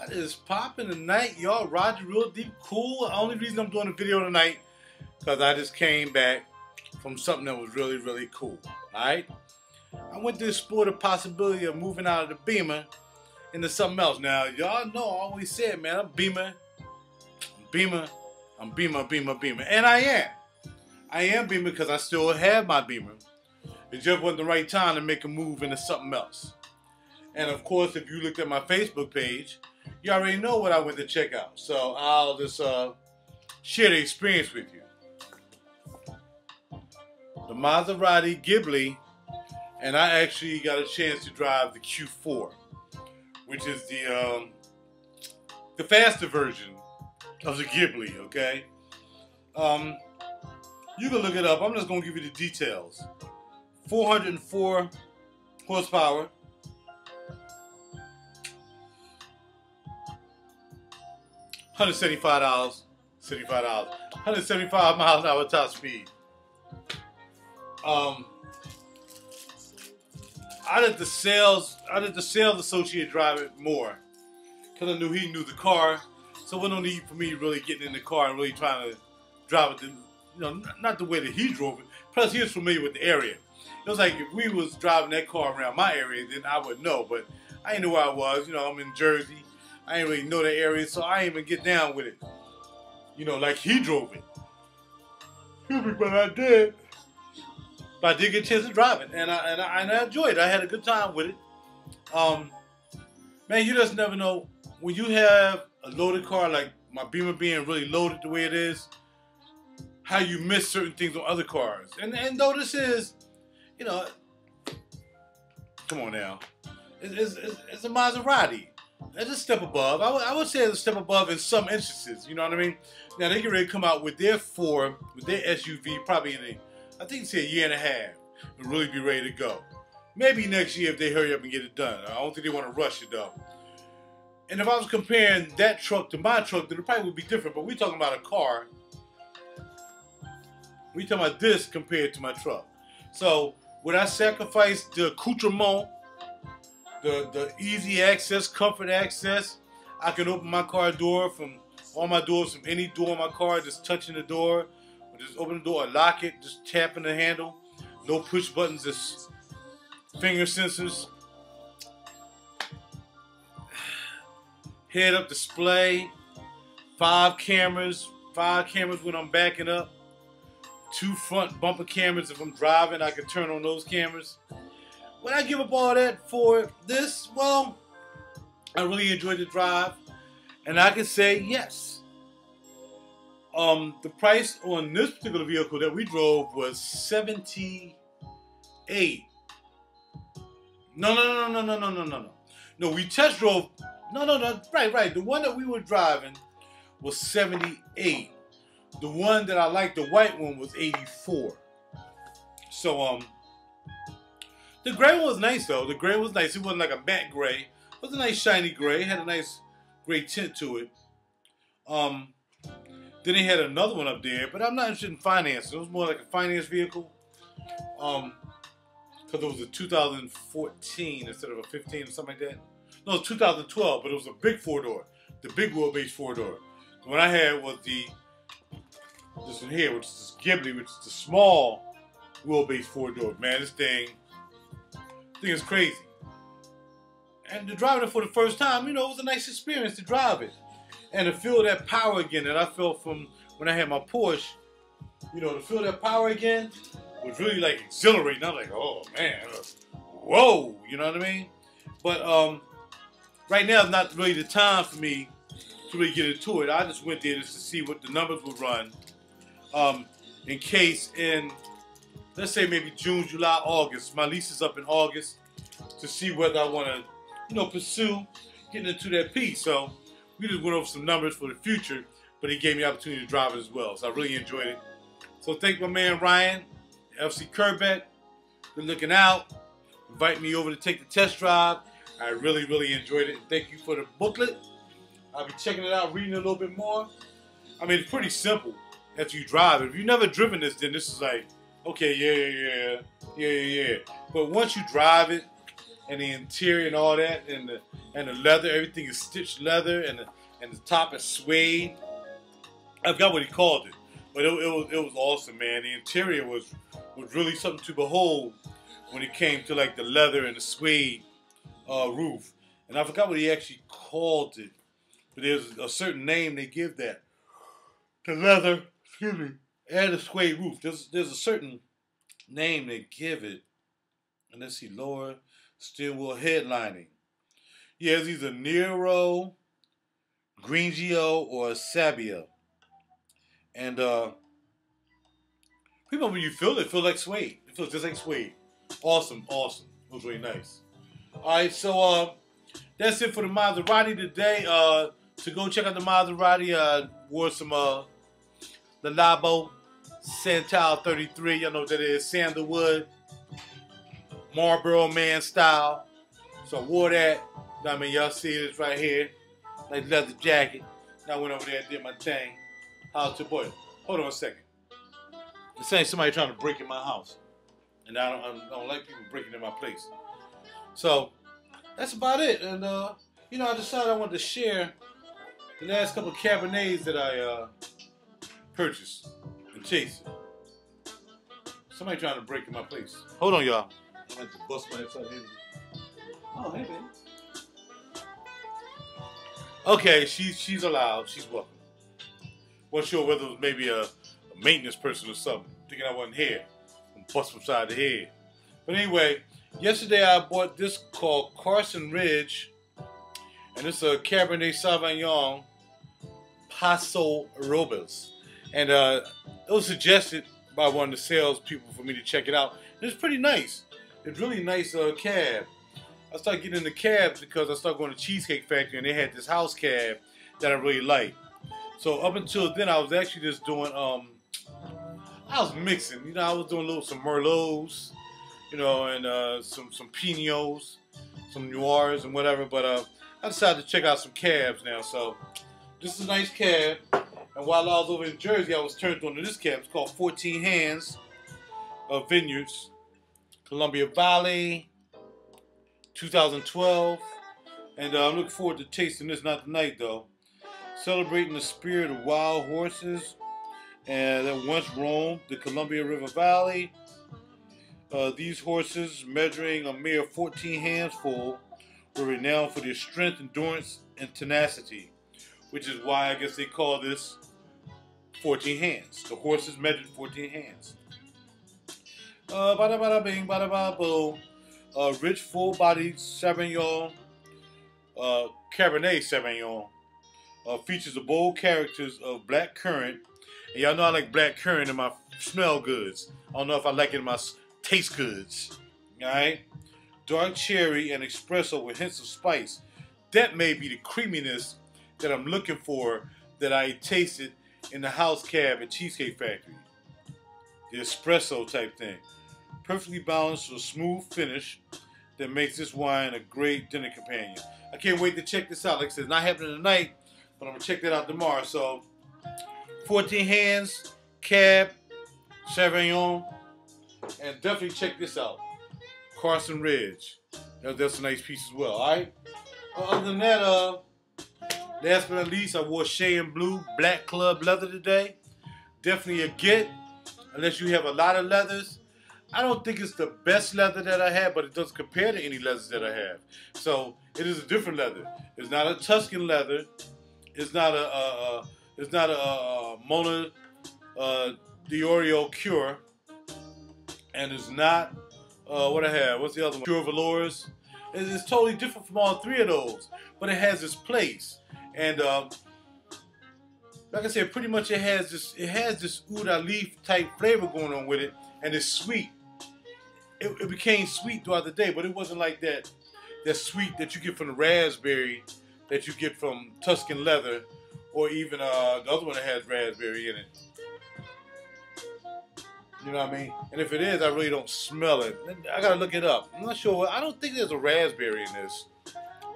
What is popping tonight, y'all? RaJuR real deep cool. The only reason I'm doing a video tonight because I just came back from something that was really, really cool. Alright? I went to explore the possibility of moving out of the Beamer into something else. Now, y'all know I always said, man, I'm Beamer. And I am. I am Beamer because I still have my Beamer. It just wasn't the right time to make a move into something else. And of course, if you looked at my Facebook page, you already know what I went to check out. So I'll just share the experience with you. The Maserati Ghibli, and I actually got a chance to drive the Q4, which is the faster version of the Ghibli, okay? You can look it up. I'm just going to give you the details. 404 horsepower. $175. 175 miles an hour top speed. I let the sales associate drive it more because I knew he knew the car, so there was no need for me really getting in the car and really trying to drive it, not the way that he drove it. Plus, he was familiar with the area. It was like if we was driving that car around my area, then I would know. But I didn't know where I was. I'm in Jersey. I didn't really know that area, so I didn't even get down with it. Like he drove it. But I did. But I did get a chance to drive it, and I enjoyed it. I had a good time with it. Man, you just never know when you have a loaded car like my Beamer being really loaded the way it is, how you miss certain things on other cars. And though this is, come on now, it's a Maserati. That's a step above. I would say it's a step above in some instances. You know what I mean? Now they get ready to come out with their SUV probably in I think it's a year and a half and really be ready to go. Maybe next year if they hurry up and get it done. I don't think they want to rush it though. And if I was comparing that truck to my truck, then it probably would be different. But we're talking about a car. We're talking about this compared to my truck. So would I sacrifice the accoutrement, the easy access, comfort access? I can open my car door from all my doors, from any door in my car, just touching the door. Just open the door, lock it, just tapping the handle. No push buttons, just finger sensors. Head-up display. 5 cameras when I'm backing up. 2 front bumper cameras if I'm driving. I can turn on those cameras. Would I give up all that for this? Well, I really enjoyed the drive. And I can say yes. The price on this particular vehicle that we drove was $78. No. No, we test drove. No. Right. The one that we were driving was $78. The one that I liked, the white one, was $84. So, the gray one was nice though. The gray was nice. It wasn't like a matte gray. It was a nice shiny gray. It had a nice gray tint to it. Then they had another one up there, but I'm not interested in financing. It was more like a finance vehicle. Because it was a 2014 instead of a 15 or something like that. No, it was 2012, but it was a big 4-door. The big wheelbase 4-door. The one I had was this one here, which is this Ghibli, which is the small wheelbase 4-door. Man, this thing is crazy. And to drive it for the first time, it was a nice experience to drive it. And to feel that power again that I felt from when I had my Porsche, to feel that power again was really like exhilarating. I'm like, oh man, whoa, you know what I mean? But right now is not really the time for me to really get into it. I just went there just to see what the numbers would run, in case in, let's say maybe June, July, August. My lease is up in August, to see whether I want to, pursue getting into that piece. So we just went over some numbers for the future, but he gave me the opportunity to drive it as well. So I really enjoyed it. So thank my man Ryan, FC Kerbeck, for looking out, invite me over to take the test drive. I really, really enjoyed it. Thank you for the booklet. I'll be checking it out, reading it a little bit more. I mean, it's pretty simple after you drive it. If you've never driven this, then this is like, okay, yeah. But once you drive it, and the interior and all that, and the leather, everything is stitched leather, and the top is suede. I forgot what he called it, but it was awesome, man. The interior was really something to behold when it came to like the leather and the suede roof. And I forgot what he actually called it, but there's a certain name they give that. The leather, excuse me, and the suede roof. There's a certain name they give it. And let's see, lower steel wheel headlining. Yeah, it's either Nero, Grigio, or Sabia. And pretty much when you feel it, it feels like suede. It feels just like suede. Awesome, awesome. It was really nice. Alright, so that's it for the Maserati today. To go check out the Maserati, wore some the Labo Santal 33. Y'all know what that is. Sandalwood. Marlboro Man style. So I wore that. I mean, y'all see this right here. Like leather jacket. Now I went over there and did my thing. How's your boy? Hold on a second. It's saying somebody trying to break in my house. And I don't like people breaking in my place. So, that's about it. And, you know, I decided I wanted to share the last couple of Cabernets that I purchased and chased. Somebody trying to break in my place. Hold on, y'all. I'm going to bust my head. Oh, hey, baby. Okay, she's allowed. She's welcome. Wasn't sure whether it was maybe a maintenance person or something. Thinking I wasn't here. I'm bust from side to head. But anyway, yesterday I bought this called Carson Ridge. And it's a Cabernet Sauvignon Paso Robles. And it was suggested by one of the salespeople for me to check it out. And it's pretty nice. It's really nice cab. I started getting into cabs because I started going to Cheesecake Factory and they had this house cab that I really liked. So up until then, I was actually just doing, I was mixing. You know, I was doing some Merlots, you know, and some Pinots, some Noirs and whatever. But I decided to check out some cabs now. So this is a nice cab. And while I was over in Jersey, I was turned on to this cab. It's called 14 Hands of Vineyards, Columbia Valley, 2012. And I'm looking forward to tasting this, not tonight though. Celebrating the spirit of wild horses that once roamed the Columbia River Valley. These horses, measuring a mere 14 hands full, were renowned for their strength, endurance, and tenacity, which is why I guess they call this 14 hands. The horses measured 14 hands. Bada bada bing, bada bada boom. Rich, full-bodied Sauvignon, Cabernet Sauvignon, features the bold characters of black currant. And y'all know I like black currant in my smell goods. I don't know if I like it in my taste goods. Alright? Dark cherry and espresso with hints of spice. That may be the creaminess that I'm looking for that I tasted in the house cab at Cheesecake Factory. The espresso type thing. Perfectly balanced with a smooth finish that makes this wine a great dinner companion. I can't wait to check this out. Like I said, it's not happening tonight, but I'm going to check that out tomorrow. So, 14 Hands, Cab, Sauvignon, and definitely check this out. Carson Ridge. That's a nice piece as well, alright? Other than that, last but not least, I wore Cheyenne Blue Black Club Leather today. Definitely a get, unless you have a lot of leathers. I don't think it's the best leather that I have, but it doesn't compare to any leathers that I have. So it is a different leather. It's not a Tuscan leather. It's not a Mona Diorio Cure, and it's not what I have. What's the other one? Pure Velours. It's totally different from all three of those, but it has its place. And like I said, pretty much it has this Ouda leaf type flavor going on with it, and it's sweet. It became sweet throughout the day, but it wasn't like that sweet that you get from the raspberry that you get from Tuscan leather, or even the other one that has raspberry in it. You know what I mean? And if it is, I really don't smell it. I gotta look it up. I'm not sure. I don't think there's a raspberry in this.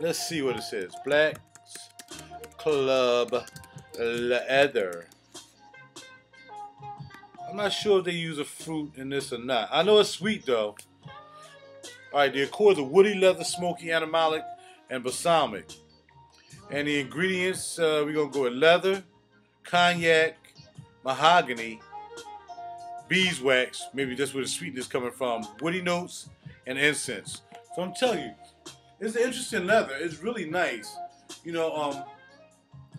Let's see what it says. Black Club Leather. I'm not sure if they use a fruit in this or not. I know it's sweet though. Alright, the accords are woody, leather, smoky, animalic, and balsamic. And the ingredients, we're going to go with leather, cognac, mahogany, beeswax, maybe that's where the sweetness is coming from, woody notes, and incense. So I'm telling you, it's an interesting leather. It's really nice. You know,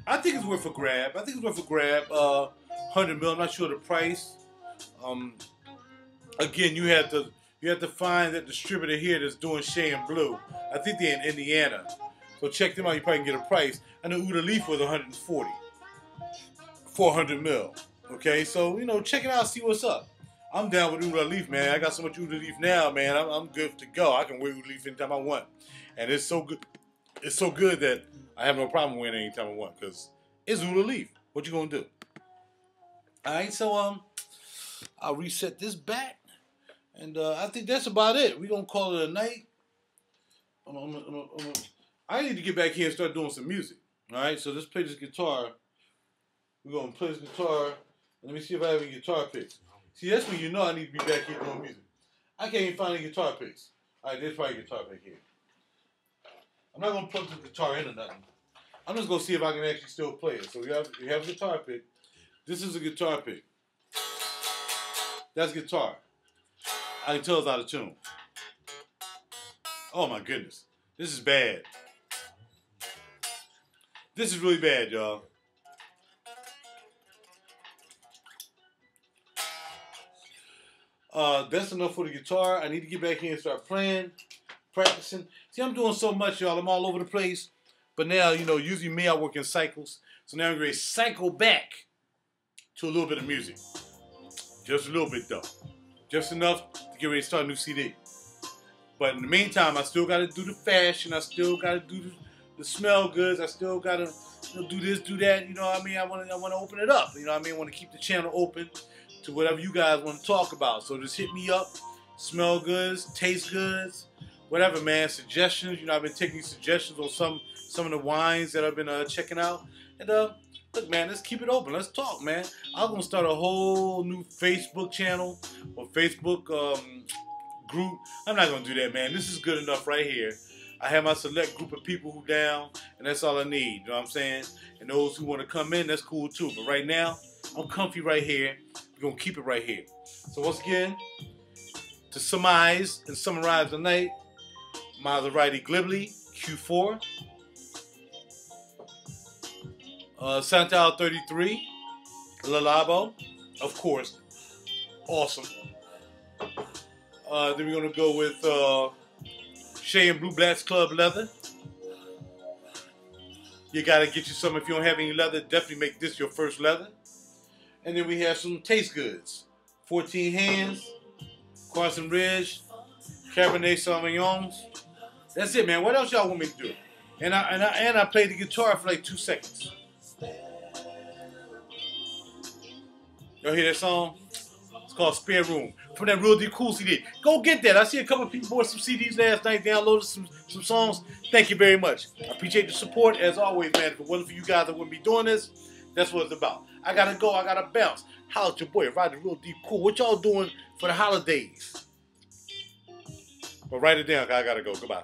I think it's worth a grab. 100 mil. I'm not sure the price. Again, you have to find that distributor here that's doing Shea and Blue. I think they're in Indiana. So check them out. You probably can get a price. I know Uda Leaf was 140. 400 mil. Okay, so you know, check it out. See what's up. I'm down with Uda Leaf, man. I got so much Uda Leaf now, man. I'm good to go. I can wear Uda Leaf anytime I want, and it's so good. It's so good that I have no problem wearing it anytime I want because it's Uda Leaf. What you gonna do? All right, so I'll reset this back, and I think that's about it. We're gonna call it a night. I need to get back here and start doing some music. All right, so let's play this guitar. We're gonna play this guitar. Let me see if I have any guitar picks. See, that's when you know I need to be back here doing music. I can't even find any guitar picks. All right, there's probably a guitar pick here. I'm not gonna plug the guitar into nothing. I'm just gonna see if I can actually still play it. So we have a guitar pick. This is a guitar pick. That's guitar. I can tell it's out of tune. Oh my goodness. This is bad. This is really bad, y'all. That's enough for the guitar. I need to get back here and start playing, practicing. See, I'm doing so much, y'all. I'm all over the place. But now, you know, usually me, I work in cycles. So now I'm going to cycle back to a little bit of music. Just a little bit, though. Just enough to get ready to start a new CD. But in the meantime, I still got to do the fashion. I still got to do the smell goods. I still got to do this, do that. You know what I mean? I want to open it up. You know what I mean? I want to keep the channel open to whatever you guys want to talk about. So just hit me up. Smell goods, taste goods, whatever, man. Suggestions. You know, I've been taking suggestions on some of the wines that I've been checking out. And look, man, let's keep it open. Let's talk, man. I'm gonna start a whole new Facebook channel or Facebook group. I'm not gonna do that, man. This is good enough right here. I have my select group of people who down, and that's all I need. You know what I'm saying? And those who want to come in, that's cool too. But right now, I'm comfy right here. We're gonna keep it right here. So once again, to summarize and summarize the night, Maserati Ghibli Q4, Santal 33, Lalabo, of course, awesome. Then we're gonna go with Shea and Blue Blacks Club leather. You gotta get you some if you don't have any leather. Definitely make this your first leather. And then we have some taste goods: 14 Hands, Carson Ridge, Cabernet Sauvignons. That's it, man. What else y'all want me to do? And I played the guitar for like 2 seconds. Y'all hear that song? It's called Spare Room from that Real Deep Cool CD. Go get that. I see a couple of people bought some CDs last night, downloaded some songs. Thank you very much. I appreciate the support as always, man. If it wasn't for you guys, I wouldn't be doing this. That's what it's about. I gotta go. I gotta bounce. Holla at your boy, RaJuR Real Deep Cool. What y'all doing for the holidays? But write it down. I gotta go. Goodbye.